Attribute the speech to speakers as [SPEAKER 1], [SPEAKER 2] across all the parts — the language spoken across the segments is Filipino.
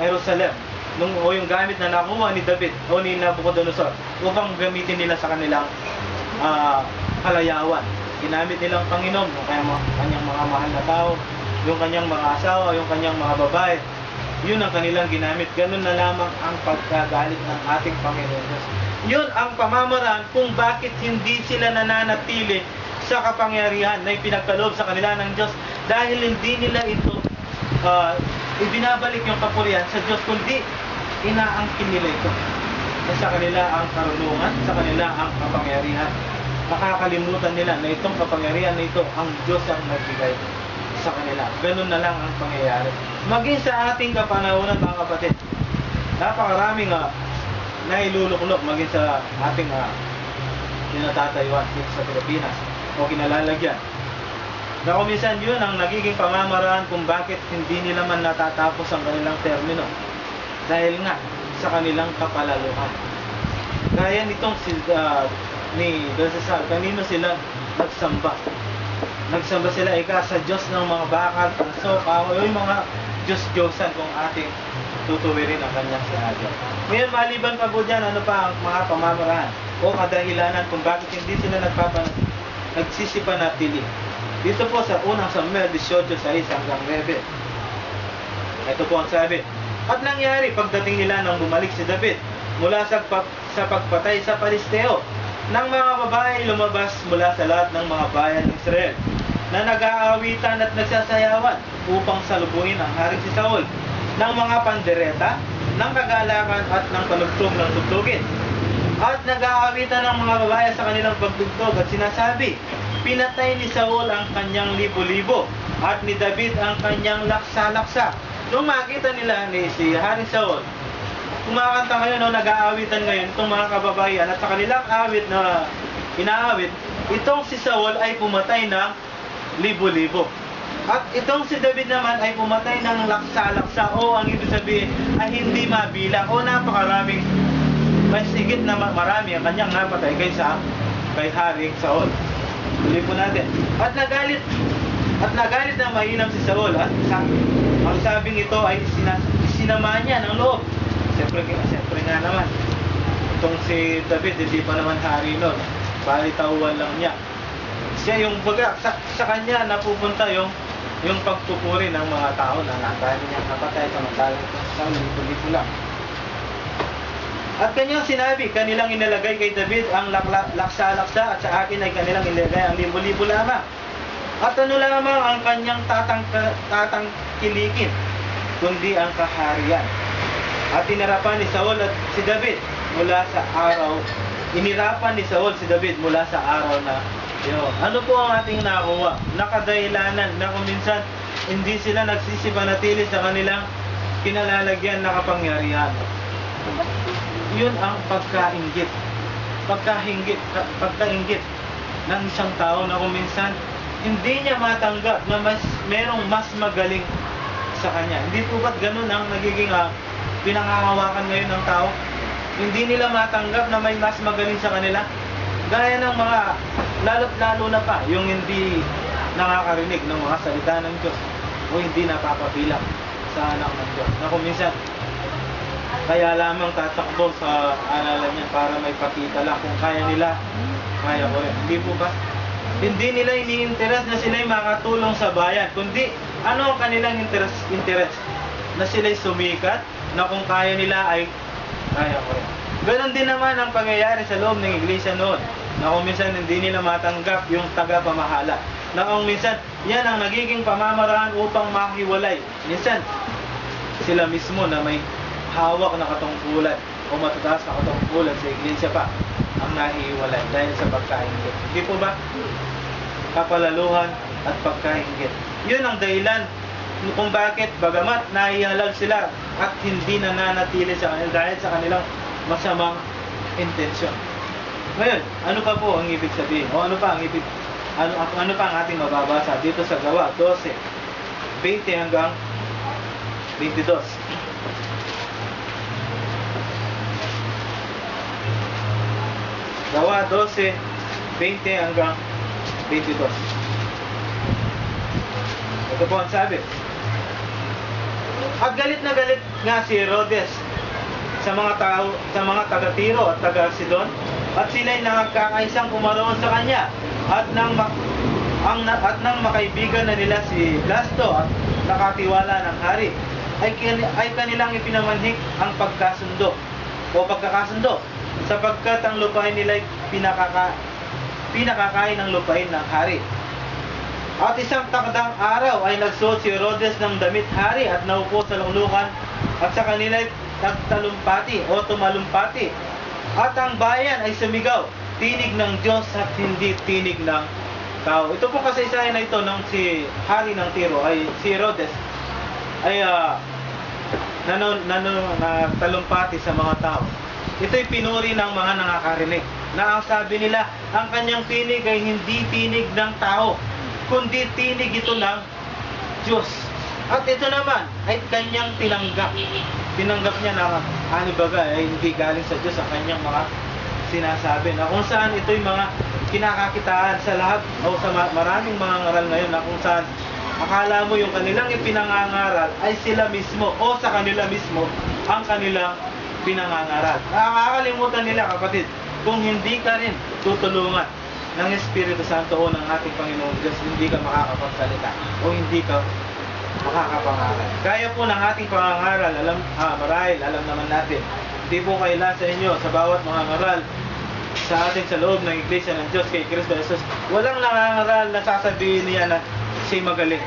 [SPEAKER 1] Jerusalem, yung gamit na nakuha ni David o ni Nabucodonosor upang gamitin nila sa kanilang kalayawan. Ginamit nilang Panginoon, yung kanyang mga mahal na tao, yung kanyang mga asawa, yung kanyang mga babae. Yun ang kanilang ginamit. Ganun na lamang ang pagkagalit ng ating Panginoon Diyos. Yun ang pamamaraan kung bakit hindi sila nananatili sa kapangyarihan na ipinagkaloob sa kanila ng Diyos, dahil hindi nila ito ibinabalik yung kapurihan sa Diyos, kundi inaangkin nila ito. Sa kanila ang karunungan, sa kanila ang kapangyarihan. Nakakalimutan nila na itong kapangyarihan na ito, ang Diyos ang nagbigay sa kanila. Ganun na lang ang pangyayari. Maging sa ating kapanahonan, mga kapatid, napakaraming nailuluklok maging sa ating kinatatayuan dito sa Pilipinas o kinalalagyan. Na kung minsan yun ang nagiging pamamaraan kung bakit hindi nila man natatapos ang kanilang termino. Dahil nga sa kanilang kapalaluhan. Gaya nitong ni Belshazzar, kanino sila nagsamba? Nagsamba sila sa Diyos ng mga bakal, tanso, kahoy, yung mga Diyos-Diyosan kung ating tutuwirin ang kanyang sinabi. Ngayon, maliban pa po dyan, ano pa ang mga pamamaraan o kadahilanan kung bakit hindi sila nagsisipanatili. Dito po sa unang Samuel 18:6 hanggang 9. Ito po ang sabi. At nangyari pagdating nila nang bumalik si David mula sa pagpatay sa Palisteo, ng mga babae lumabas mula sa lahat ng mga bayan ng Israel na nag-aawitan at nagsasayawan upang salubungin ang haring si Saul ng mga pandereta, ng kagalakan at ng panugtog ng tugtugin. At nag-aawitan ng mga babae sa kanilang pagtugtog at sinasabi, pinatay ni Saul ang kanyang libo-libo at ni David ang kanyang laksa-laksa. Nung makita nila ni si Haring Saul, kumakanta ngayon o nag-aawitan ngayon itong mga kababayan at sa kanilang awit na inaawit, itong si Saul ay pumatay ng libo-libo. At itong si David naman ay pumatay ng laksa-laksa o ang ibig sabihin ay hindi mabilang o napakaraming mas higit na marami ang kanyang napatay kay Haring Saul. Tuloy po natin. At nagalit na mainam si Saul at ang sabing ito ay sinama niya ng loob. Siyempre nga naman. Itong si David, hindi pa naman hari nun. Balitauan lang niya. Siya yung sa kanya napupunta yung pagpupuri ng mga tao na natay niya napatay samantalang sa libo-libo lang. At kanyang sinabi, kanilang inilagay kay David ang laksa-laksa at sa akin ay kanilang inilagay ang libo-libo lamang. At ano lamang ang kanyang tatangkilikin, kundi ang kaharian. At inirapan ni Saul at si David mula sa araw. Inirapan ni Saul si David mula sa araw na yun. Ano po ang ating nakuha? Nakadahilanan na kung minsan hindi sila nagsisipanatili sa kanilang kinalalagyan na kapangyarihan. Yun ang pagkainggit ng isang tao na kung minsan hindi niya matanggap na merong mas magaling sa kanya. Hindi po ba't ganun ang nagiging pinangangawakan ngayon ng tao? Hindi nila matanggap na may mas magaling sa kanila. Gaya ng mga lalo na pa yung hindi nakakarinig ng mga salita ng Diyos o hindi napapabilang sa anak ng Diyos. Na kung minsan kaya lamang tatakbo sa aralan niya para may pakita lang kung kaya nila, kaya ko rin. Hindi po ba? Hindi nila ini-interest na sila'y makatulong sa bayan, kundi ano ang kanilang interest? Na sila'y sumikat, na kung kaya nila ay kaya ko rin. Ganon din naman ang pangyayari sa loob ng iglesia noon, na kung minsan hindi nila matanggap yung tagapamahala. Na kung minsan, yan ang nagiging pamamaraan upang mahiwalay. Minsan, sila mismo na may hawak na katungkulan o matataas na katungkulan sa iglesia pa ang nahihiwalay dahil sa pagkainggit. Hindi po ba? Kapalaluhan at pagkainggit. Yun ang dahilan kung bakit bagamat nahihalal sila at hindi nananatili sa kanila dahil sa kanilang masamang intensyon. Ngayon, ano pa po ang ibig sabihin? O ano pa ang ating mababasa dito sa Gawa 12:20 hanggang 22. Gawa 12:20 hanggang 22. Ito po ang sabi. At galit na galit nga si Herodes sa mga tao, sa mga taga-Tiro at taga-Sidon, at sila'y nagkakaisang pumaroon sa kanya, at nang makaibigan na nila si Blasto at nakatiwala ng hari, ay kanilang ipinamanhik ang pagkasundo o pagkakasundo, sapagkat ang lupain nila ay pinakakain ng lupain ng hari. At isang takdang araw ay nagsuot si Herodes ng damit hari at naupo sa luklukan, at sa kanila ay nagtalumpati o tumalumpati. At ang bayan ay sumigaw, tinig ng Diyos at hindi tinig ng tao. Ito po kasaysayan na ito ng si hari ng Tiro, ay si Herodes, ay nagtalumpati sa mga tao. Ito'y pinuri ng mga nakakarinig, na ang sabi nila, ang kanyang tinig ay hindi tinig ng tao, kundi tinig ito ng Diyos. At ito naman ay kanyang tinanggap. Tinanggap niya na ay hindi galing sa Diyos ang kanyang mga sinasabi, na kung saan ito'y mga kinakakitaan sa lahat o sa maraming mga ngaral ngayon, na kung saan akala mo yung kanilang ipinangangaral ay sila mismo o sa kanila mismo ang kanilang pinangangaral. Nakakalimutan nila, kapatid, kung hindi ka rin tutulungan ng Espiritu Santo o ng ating Panginoon Diyos, hindi ka makakapagsalita o hindi ka makakapangaral. Kaya po ng ating pangangaral, marahil alam naman natin, hindi po kailan sa inyo sa bawat mga ngaral sa atin sa loob ng Iglesia ng Diyos kay Kristo Jesus, walang nangangaral na sasabihin niya na siya'y magaling,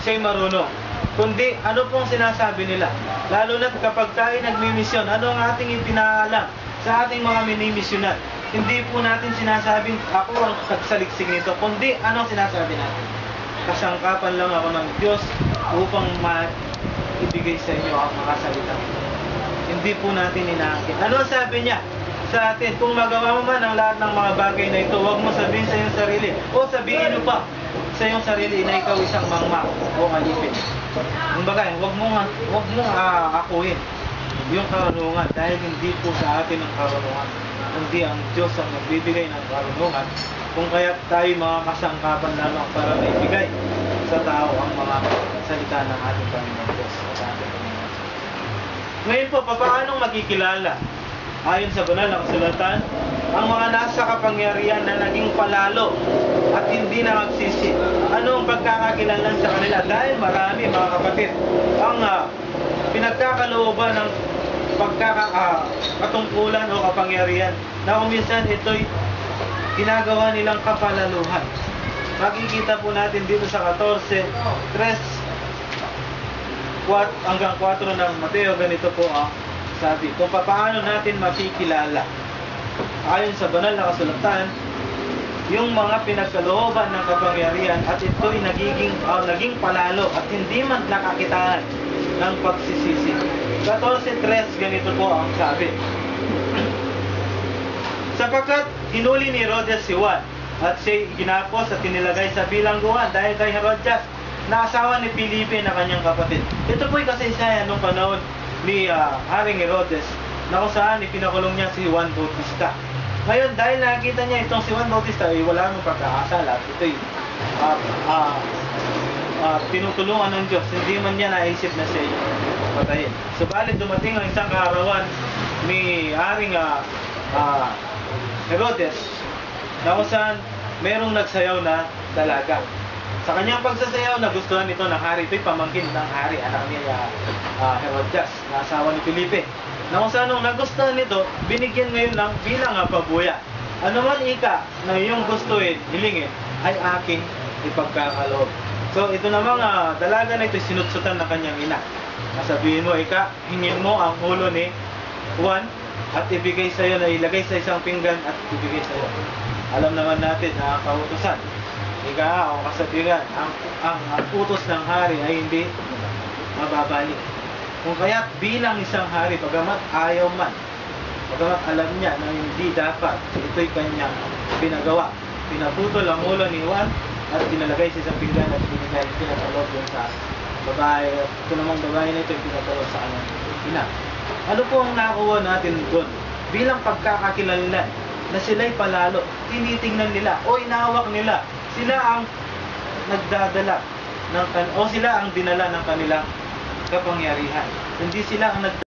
[SPEAKER 1] siya'y marunong, kundi ano pong sinasabi nila. Lalo na kapag tayo nagmimisyon, ano ang ating ipinaalam sa ating mga minimisyonan? Hindi po natin sinasabing ako ang tagsaliksik nito, kundi anong sinasabi natin? Kasangkapan lang ako ng Diyos upang maibigay sa inyo ang mga salita. Hindi po natin inaakit. Ano sabi niya sa atin? Kung magawa mo man ang lahat ng mga bagay na ito, huwag mo sabihin sa iyong sarili, o sabihin mo pa sa iyong sarili na ikaw isang mangmak o alipin. Kumbaga, huwag mong akuin yung karunungan, dahil hindi po sa atin ang karunungan, kundi ang Diyos ang nagbibigay ng karunungan. Kung kaya tayo mga kasangkapan lamang para maibigay sa tao ang mga salita ng ating Panginoon Diyos. Ngayon po, paano makikilala? Ayon sa banal na kasulatan, ang mga nasa kapangyarihan na naging palalo at hindi na magsisi. Ano ang pagkakakilanlan sa kanila? Dahil marami, mga kapatid, ang pinagkakalooban ng katungkulan o kapangyarihan, na uminsan ito'y ginagawa nilang kapalaluhan. Makikita po natin dito sa 14:3 hanggang 4 ng Mateo, ganito po ang sabi, kung paano natin makikilala. Ayon sa banal na kasulatan, yung mga pinagkalooban ng kapangyarihan at ito'y naging palalo at hindi man nakakitaan ng pagsisisi. 14:3, ganito po ang sabi, sapagkat hinuli ni Herodes si Juan at siya'y ginapos at tinilagay sa bilangguan dahil kay Herodias na asawa ni Felipe na kanyang kapatid. Ito po'y kasaysayan nung panahon ni Haring Herodes, na kung saan ipinakulong niya si Juan Bautista. Ngayon, dahil nakita niya itong si Juan Bautista ay wala nang pagkakasala, ito'y tinutulungan ng Diyos, hindi man niya naisip na siya patayin. Subalit dumating ang isang kaarawan ni Haring Herodes, na kung saan merong nagsayaw na dalaga. Sa kanyang pagsasayaw, nagustuhan ito ng hari. Ito'y pamangkin ng hari, anak niya Herodias, na asawa ni Felipe. Na kung saan nung nagustuhan nito, binigyan ngayon ng bilang pabuya. Ano man ika na iyong gustuin, hilingin, ay aking ipagkakaloob. So ito namang dalaga na ito sinutsutan ng kanyang ina. Nasabihin mo, ika, hingin mo ang ulo ni Juan at ibigay sa iyo, na ilagay sa isang pinggan at ibigay sa iyo. Alam naman natin na ang kautusan, ika o kasabihan, ang utos ng hari ay hindi mababalik. Kung kaya bilang isang hari, bagamat ayaw man, bagamat alam niya na hindi dapat, ito'y kanyang pinagawa. Pinaputol ang ulo ni Juan at pinalagay sa isang pinggan at pinatalob yun sa babae. Ito namang babae na ito yung pinatalob sa kanyang ina. Ano po ang nakuha natin doon? Bilang pagkakakilanlan na sila'y palalo, tinitingnan nila o inawak nila, sila ang nagdadala o sila ang dinala ng kanilang kapangyarihan. Hindi sila ang